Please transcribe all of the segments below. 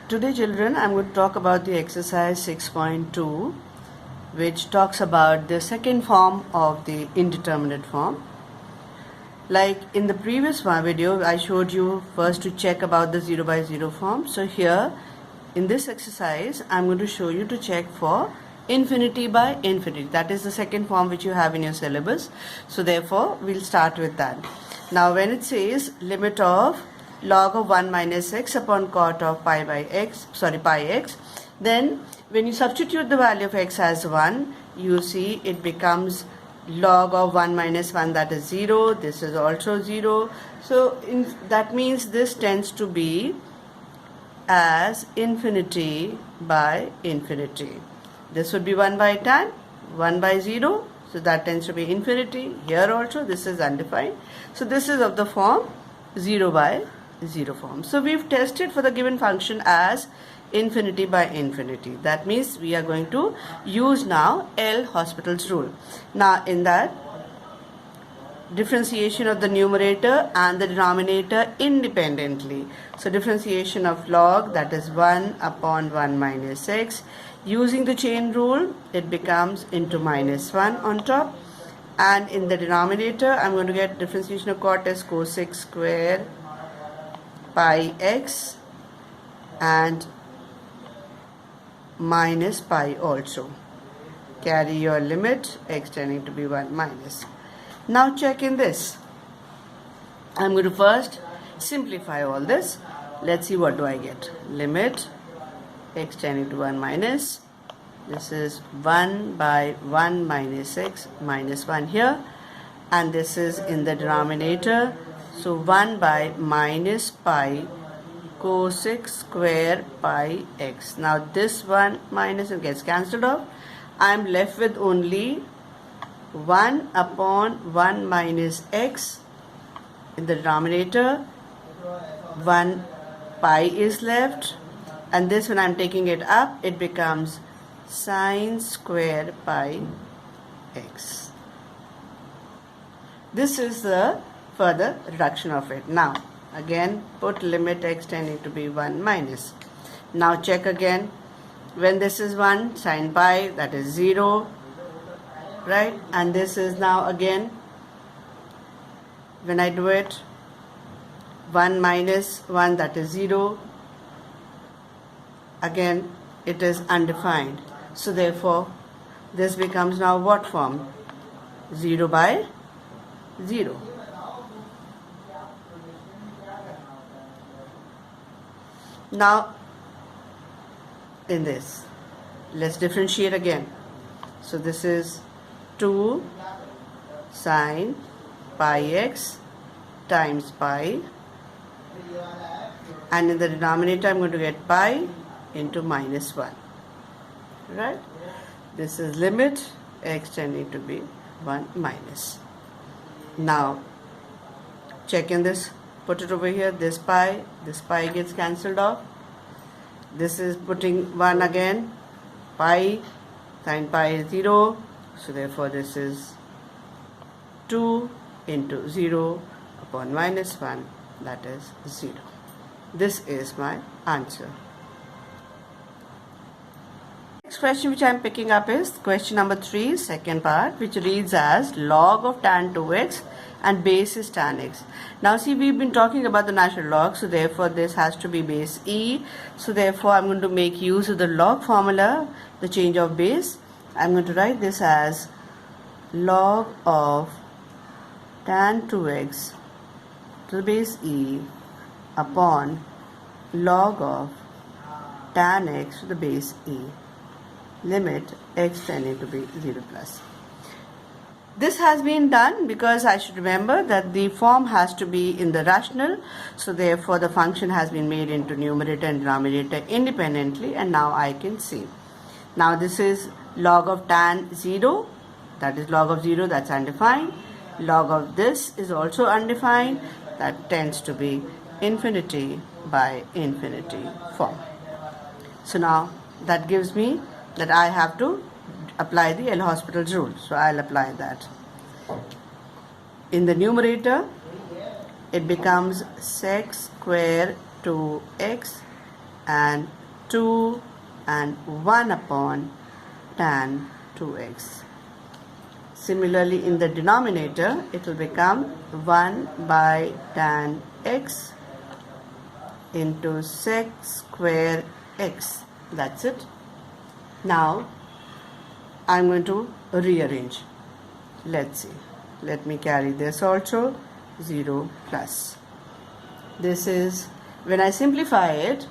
Today, children, I'm going to talk about the exercise 6.2, which talks about the second form of the indeterminate form. Like in the previous video, I showed you first to check about the 0 by 0 form. So here, in this exercise, I'm going to show you to check for infinity by infinity. That is the second form which you have in your syllabus. So therefore, we'll start with that. Now, when it says limit of log of 1 minus x upon cot of pi x, then when you substitute the value of x as 1, you see it becomes log of 1 minus 1, that is 0. This is also 0. So that means this tends to be as infinity by infinity. This would be 1 by tan, 1 by 0. So that tends to be infinity. Here also this is undefined. So this is of the form 0 by 0 form. So we've tested for the given function as infinity by infinity. That means we are going to use now L'Hospital's rule. Now in that, differentiation of the numerator and the denominator independently. So differentiation of log, that is 1 upon 1 minus x. Using the chain rule, it becomes into minus 1 on top. And in the denominator, I'm going to get differentiation of cot as cosec square pi x and minus pi also. Carry your limit, x tending to be 1 minus. Now check in this. I'm going to first simplify all this. Let's see what do I get. Limit x tending to 1 minus. This is 1 by 1 minus x minus 1 here. And this is in the denominator. So 1 by minus pi cosec square pi x. Now this 1 minus it gets cancelled off. I'm left with only 1 upon 1 minus x in the denominator. 1 pi is left, and this, when I'm taking it up, it becomes sine square pi x. This is the further reduction of it. Now again put limit x tending to be 1 minus. Now check again. When this is 1, sine pi, that is 0, right? And this is now again, when I do it, 1 minus 1, that is 0. Again it is undefined. So therefore this becomes now what form? 0 by 0. Now in this, let's differentiate again. So this is 2 sine pi x times pi, and in the denominator I'm going to get pi into minus 1, right? This is limit x tending to be 1 minus. Now check in this, put it over here. This pi gets cancelled off. This is putting 1 again. Pi, sine pi is 0. So therefore this is 2 into 0 upon minus 1, that is 0. This is my answer. Next question which I am picking up is question number 3, second part, which reads as log of tan 2x and base is tan x. Now see, we've been talking about the natural log, so therefore this has to be base e. So therefore I'm going to make use of the log formula, the change of base. I'm going to write this as log of tan 2x to the base e upon log of tan x to the base e. Limit x tending to be 0 plus. This has been done because I should remember that the form has to be in the rational. So therefore the function has been made into numerator and denominator independently, and now I can see. Now this is log of tan 0, that is log of 0, that's undefined. Log of this is also undefined, that tends to be infinity by infinity form. So now that gives me that I have to apply the L'Hospital's rule. So I'll apply that. In the numerator, it becomes sec square 2x and 2 and 1 upon tan 2x. Similarly, in the denominator, it will become 1 by tan x into sec square x. That's it. Now, I'm going to rearrange. Let's see. Let me carry this also. 0 plus. This is, when I simplify it,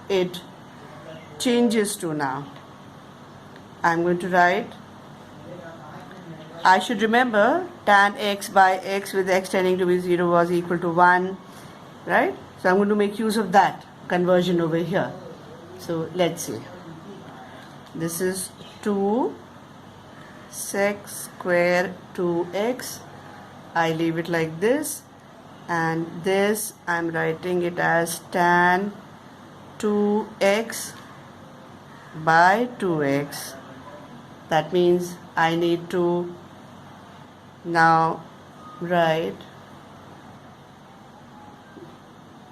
it changes to now. I'm going to write, I should remember tan x by x with x tending to be 0 was equal to 1, right? So I'm going to make use of that conversion over here. So let's see. This is 2 sec square 2x. I leave it like this, and this I'm writing it as tan 2x by 2x. That means I need to now write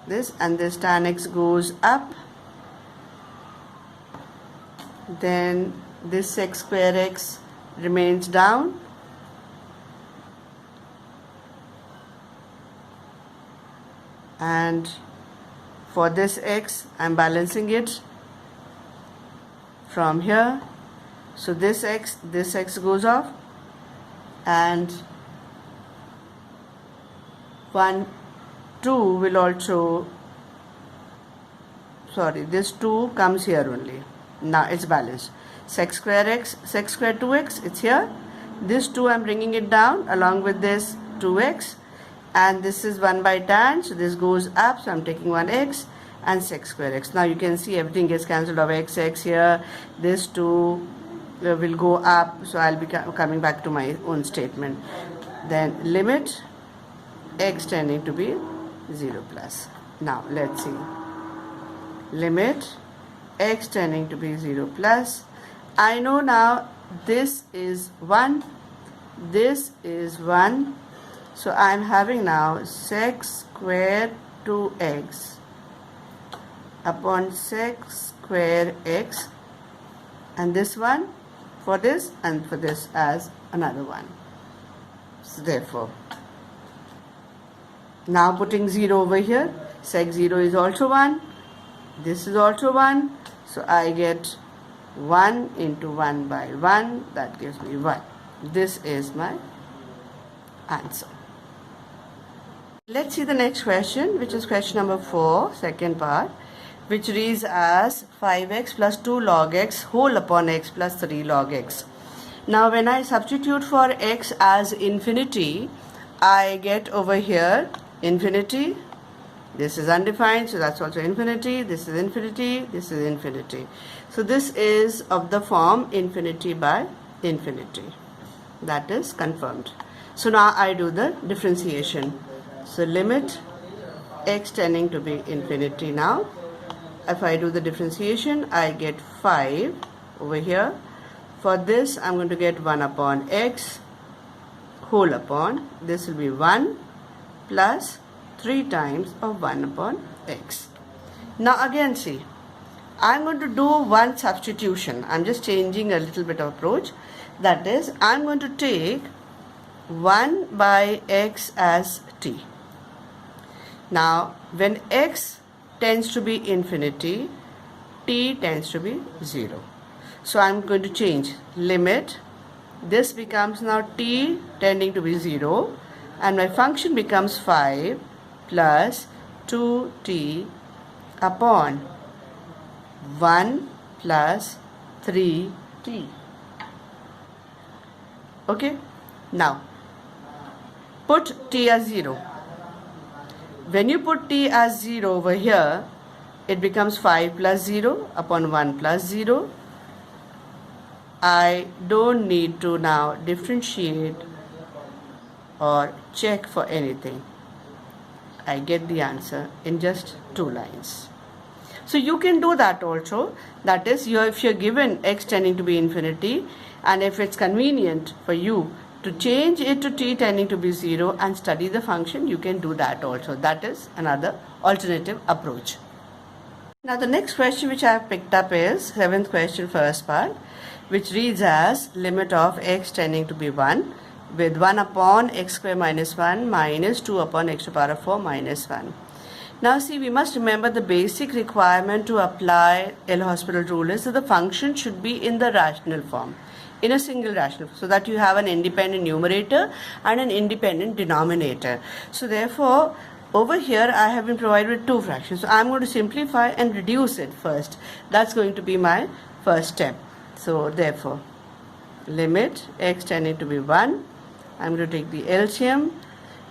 this, and this tan x goes up, then this sec square x remains down, and for this x I'm balancing it from here. So this x goes off, and 1 2 will also, sorry, this 2 comes here only. Now it's balanced. Sec square x, sec square 2x, it's here. This 2 I'm bringing it down along with this 2x, and this is 1 by tan, so this goes up, so I'm taking 1x and sec square x. Now you can see everything gets cancelled off, x here, this 2 will go up, so I'll be coming back to my own statement. Then limit x tending to be 0 plus. Now let's see. Limit x tending to be 0 plus. I know now this is 1, this is 1, so I'm having now sec square 2x upon sec square x, and this one for this and for this as another one. So therefore, now putting 0 over here, sec 0 is also 1, this is also 1, so I get 1 into 1 by 1, that gives me 1. This is my answer. Let's see the next question, which is question number 4, second part, which reads as 5x plus 2 log x whole upon x plus 3 log x. Now when I substitute for x as infinity, I get over here infinity. This is undefined, so that's also infinity. This is infinity. This is infinity. So this is of the form infinity by infinity. That is confirmed. So now I do the differentiation. So limit x tending to be infinity now. If I do the differentiation, I get 5 over here. For this, I'm going to get 1 upon x whole upon, this will be 1 plus 3 times of 1 upon x. Now again see, I'm going to do one substitution. I'm just changing a little bit of approach. That is, I'm going to take 1 by x as t. Now when x tends to be infinity, t tends to be 0. So I'm going to change limit. This becomes now t tending to be 0, and my function becomes 5 plus 2t upon 1 plus 3t. Okay, now put t as 0. When you put t as 0 over here, it becomes 5 plus 0 upon 1 plus 0. I don't need to now differentiate or check for anything. I get the answer in just 2 lines. So you can do that also. That is, if you're given x tending to be infinity, and if it's convenient for you to change it to t tending to be 0 and study the function, you can do that also. That is another alternative approach. Now the next question which I have picked up is 7th question, first part, which reads as limit of x tending to be 1 with 1 upon x square minus 1 minus 2 upon x to the power of 4 minus 1. Now see, we must remember the basic requirement to apply L'Hospital rule is that the function should be in the rational form, in a single rational, so that you have an independent numerator and an independent denominator. So therefore, over here I have been provided with two fractions. So I'm going to simplify and reduce it first. That's going to be my first step. So therefore, limit x tending to be 1. I'm going to take the LCM.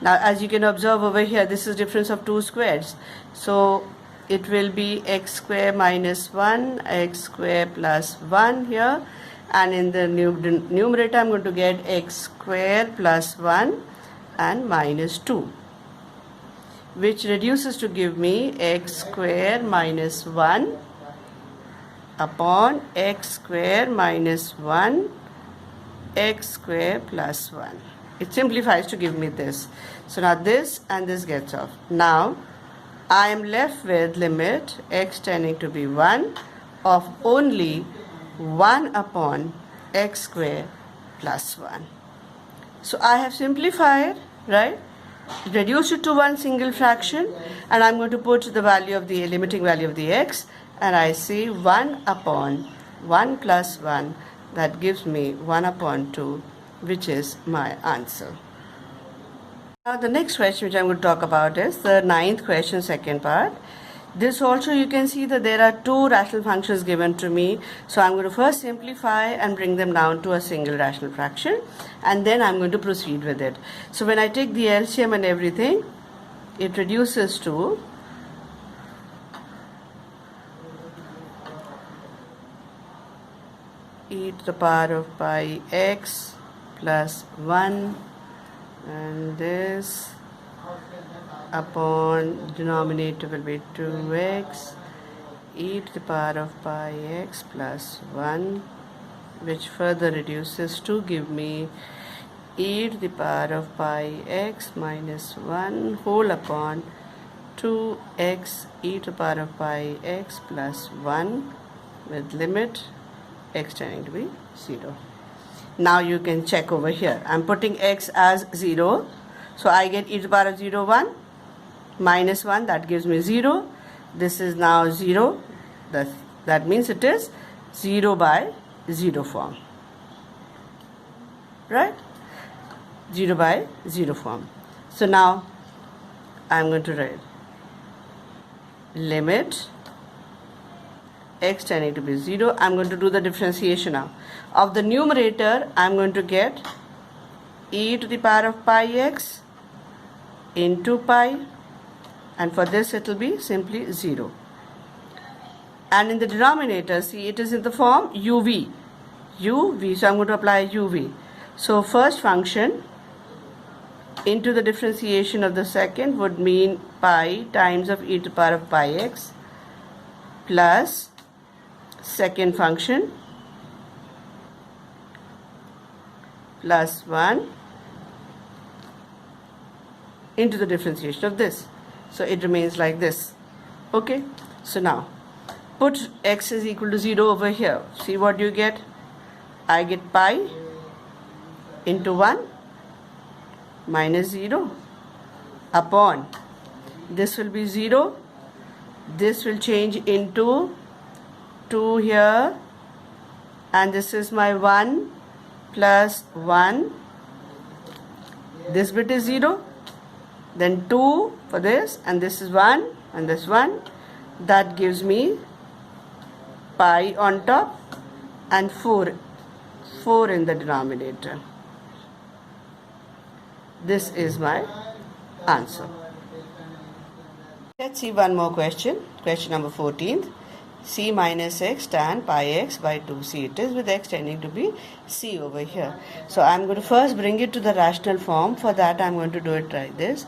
Now as you can observe over here, this is difference of two squares. So it will be x square minus 1, x square plus 1 here. And in the numerator I'm going to get x square plus 1 and minus 2, which reduces to give me x square minus 1 upon x square minus 1 x square plus 1. It simplifies to give me this. So now this and this gets off. Now I am left with limit x tending to be 1 of only 1 upon x square plus 1. So I have simplified, right? Reduce it to one single fraction, and I'm going to put the value of the limiting value of the x, and I see 1 upon 1 plus 1, that gives me 1 upon 2, which is my answer. Now the next question which I'm going to talk about is the 9th question, second part. This also you can see that there are two rational functions given to me. So I'm going to first simplify and bring them down to a single rational fraction, and then I'm going to proceed with it. So when I take the LCM and everything, it reduces to e to the power of pi x plus 1, and this upon denominator will be 2x e to the power of pi x plus 1, which further reduces to give me e to the power of pi x minus 1 whole upon 2x e to the power of pi x plus 1 with limit x tending to be 0. Now you can check over here. I'm putting x as 0. So I get e to the power of 0, 1 minus 1, that gives me 0. This is now 0. That means it is 0 by 0 form. Right? 0 by 0 form. So now I'm going to write limit x tending to be 0. I'm going to do the differentiation now. Of the numerator, I'm going to get e to the power of pi x into pi, and for this it will be simply 0. And in the denominator, see, it is in the form uv, so I'm going to apply uv. So first function into the differentiation of the second would mean pi times of e to the power of pi x plus second function plus 1 into the differentiation of this. So it remains like this. Okay, so now put x is equal to 0 over here. See what you get? I get pi into 1 minus 0 upon, this will be 0, this will change into 2 here, and this is my 1 plus 1, this bit is 0, then 2 for this, and this is 1 and this 1, that gives me pi on top and 4 in the denominator. This is my answer. Let's see one more question. Question number 14th. C minus x tan pi x by 2c. It is with x tending to be c over here. So I'm going to first bring it to the rational form. For that I'm going to do it like this.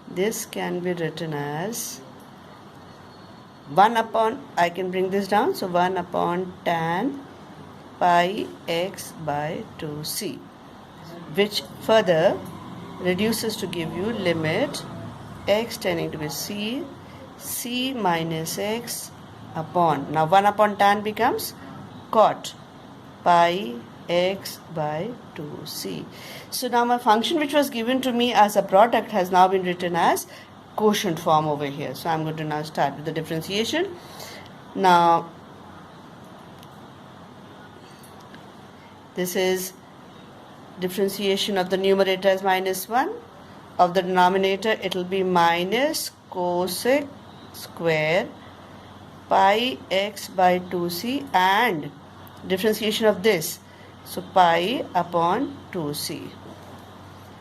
This can be written as 1 upon, I can bring this down, so 1 upon tan pi x by 2c, which further reduces to give you limit x tending to be c c minus x upon, now 1 upon tan becomes cot pi x by 2c. So now my function which was given to me as a product has now been written as quotient form over here. So I'm going to now start with the differentiation. Now this is differentiation of the numerator as minus 1. Of the denominator it will be minus cosec square pi x by 2c, and differentiation of this, so pi upon 2c.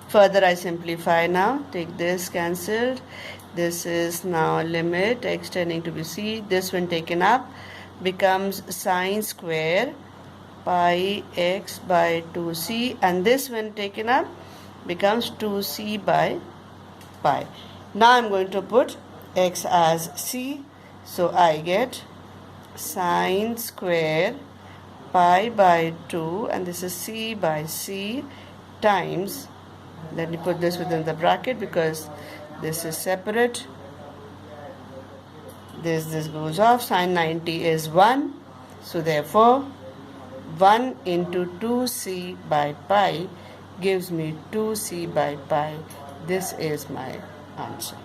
Further I simplify now, take this cancelled, this is now limit x tending to be c, this when taken up becomes sine square pi x by 2c, and this when taken up becomes 2c by pi. Now I'm going to put x as c, so I get sine square pi by 2, and this is c by c times, let me put this within the bracket because this is separate, this goes off, sine 90 is 1, so therefore 1 into 2c by pi gives me 2c by pi. This is my answer.